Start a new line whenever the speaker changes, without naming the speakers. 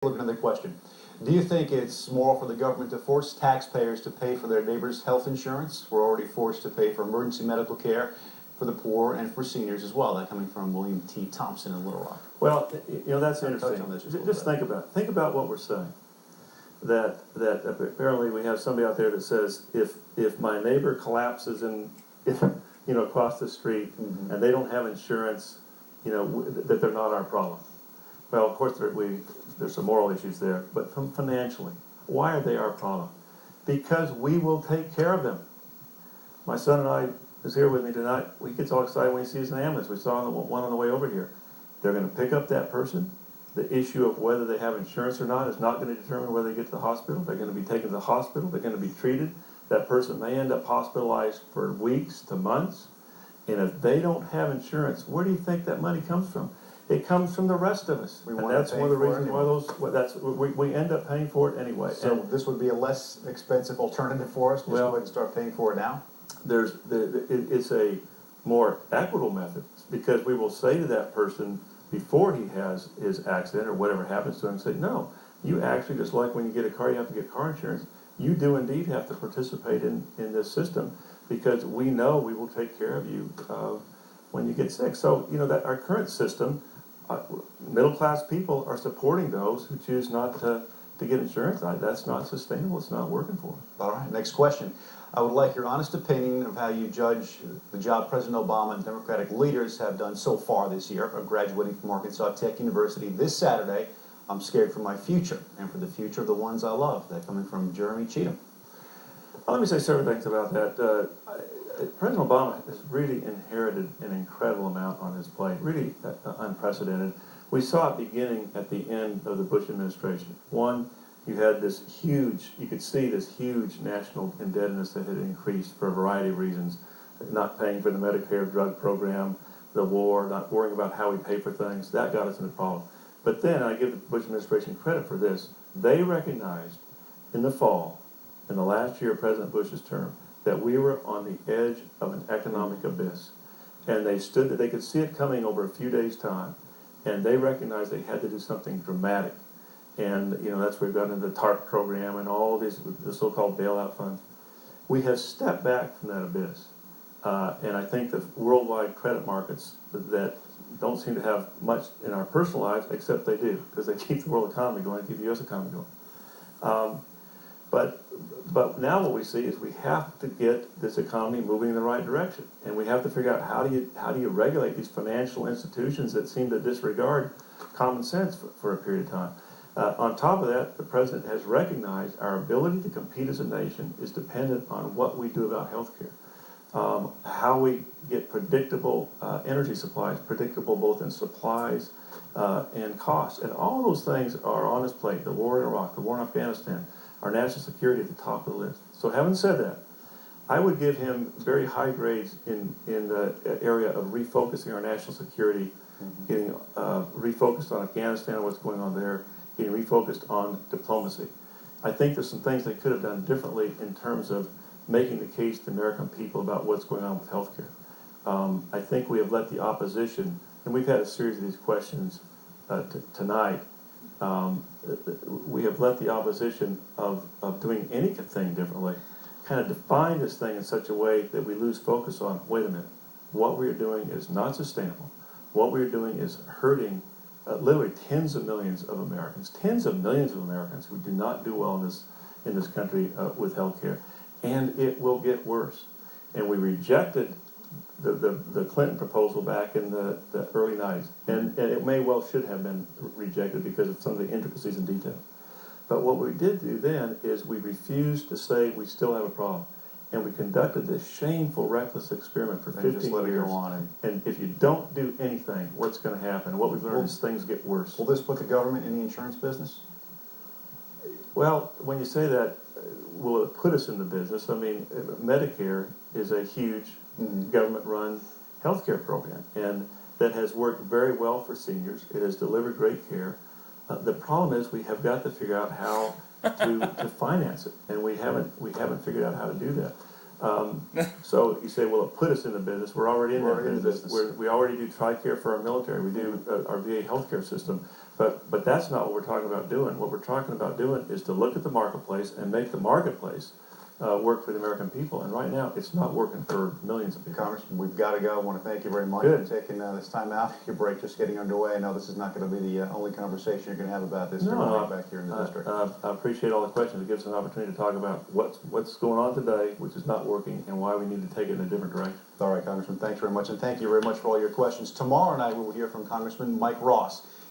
Look at another question. Do you think it's moral for the government to force taxpayers to pay for their neighbors' health insurance? We're already forced to pay for emergency medical care for the poor and for seniors as well. That coming from William T. Thompson in Little Rock.
Well, that's
Touch
interesting.
on this
Just think about what we're saying. That apparently we have somebody out there that says if my neighbor collapses across the street and they don't have insurance, that they're not our problem. Well, of course there's some moral issues there, but financially, why are they our problem? Because we will take care of them. My son and I is here with me tonight. We get all excited when he sees an ambulance. We saw one on the way over here. They're going to pick up that person. The issue of whether they have insurance or not is not going to determine whether they get to the hospital. They're going to be taken to the hospital. They're going to be treated. That person may end up hospitalized for weeks to months. And if they don't have insurance, where do you think that money comes from? It comes from the rest of us. And that's one of the reasons why we end up paying for it anyway.
So this would be a less expensive alternative for us? Just go ahead and start paying for it now?
It's a more equitable method, because we will say to that person before he has his accident or whatever happens to him, say, no, you actually, just like when you get a car, you have to get car insurance. You do indeed have to participate in this system, because we know we will take care of you when you get sick. So, that our current system, middle-class people are supporting those who choose not to get insurance. That's not sustainable. It's not working for us.
All right, next question. I would like your honest opinion of how you judge the job President Obama and Democratic leaders have done so far this year. I'm graduating from Arkansas Tech University this Saturday. I'm scared for my future and for the future of the ones I love. That coming from Jeremy Cheatham.
Well, let me say several things about that. President Obama has really inherited an incredible amount on his plate, really unprecedented. We saw it beginning at the end of the Bush administration. One, you had you could see this huge national indebtedness that had increased for a variety of reasons. Not paying for the Medicare drug program, the war, not worrying about how we pay for things. That got us into problem. But then, I give the Bush administration credit for this, they recognized in the fall, in the last year of President Bush's term, that we were on the edge of an economic abyss. And they could see it coming over a few days' time, and they recognized they had to do something dramatic. And that's where we've gotten into the TARP program and all the so-called bailout funds. We have stepped back from that abyss. And I think the worldwide credit markets that don't seem to have much in our personal lives, except they do, because they keep the world economy going, keep the U.S. economy going. But now what we see is we have to get this economy moving in the right direction, and we have to figure out how do you regulate these financial institutions that seem to disregard common sense for a period of time. On top of that, the president has recognized our ability to compete as a nation is dependent on what we do about health care. How we get predictable energy supplies, predictable both in supplies and costs. And all those things are on his plate. The war in Iraq, the war in Afghanistan, our national security at the top of the list. So having said that, I would give him very high grades in the area of refocusing our national security, getting refocused on Afghanistan and what's going on there, getting refocused on diplomacy. I think there's some things they could have done differently in terms of making the case to the American people about what's going on with health care. I think we have let the opposition, and we've had a series of these questions tonight, we have let the opposition of doing anything differently kind of define this thing in such a way that we lose focus on, wait a minute, what we're doing is not sustainable. What we're doing is hurting literally tens of millions of Americans who do not do well in this country with health care. And it will get worse. And we rejected the Clinton proposal back in the early 90s. And it may well should have been rejected because of some of the intricacies and details. But what we did do then is we refused to say we still have a problem. And we conducted this shameful, reckless experiment for 15
just let
years.
it go on.
And if you don't do anything, what's going to happen? What we've learned is things get worse.
Will this put the government in the insurance business?
Well, when you say that, will it put us in the business? I mean, Medicare is a huge government-run healthcare program, and that has worked very well for seniors. It has delivered great care. The problem is we have got to figure out how to finance it, and we haven't figured out how to do that. So you say, well, it put us in the business. We're already in the business. We already do TRICARE for our military. We do our VA healthcare system. But that's not what we're talking about doing. What we're talking about doing is to look at the marketplace and make the marketplace work for the American people. And right now, it's not working for millions of people.
Congressman, we've got to go. I want to thank you very much
Good.
for taking this time out. Your break just getting underway. I know this is not going to be the only conversation you're going to have about this
No,
back here in the district.
I appreciate all the questions. It gives us an opportunity to talk about what's going on today, which is not working, and why we need to take it in a different direction.
All right, Congressman, thanks very much, and thank you very much for all your questions. Tomorrow night, we will hear from Congressman Mike Ross.